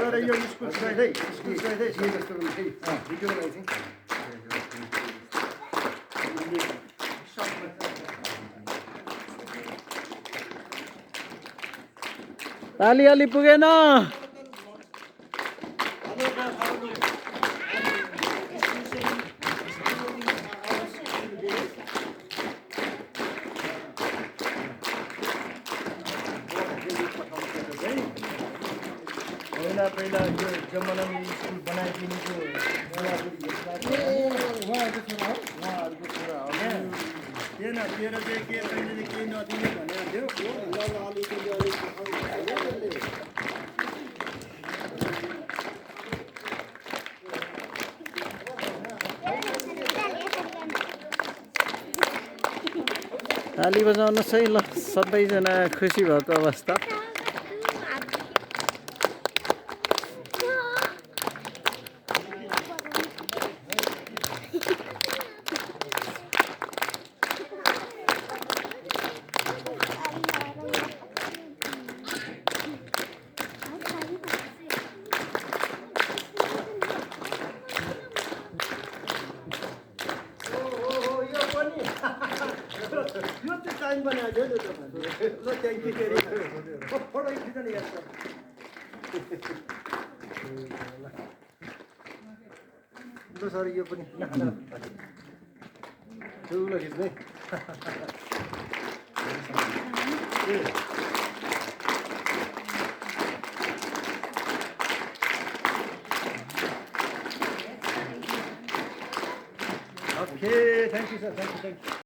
तर यो school side है स्कुल साइड है के जस्तो पनि है भिडियो बनाइ चाहिँ अलि पुगेन पहिला यो जमानामा स्कुल बनाइदिनुको उहाँहरूको छोरा हो थिएन तेरो चाहिँ के तैँले केही नदिने भनेर थियो ताली बजाउनुहोस् है ल सबैजना खुसी भएको अवस्था यो चाहिँ टाइम बनाइदियो नि तपाईँले ल थ्याङ्क यू भेरी फोटो खिच्न नि यार ल सर यो पनि ठुलो खिच्ने okay thank you sir thank you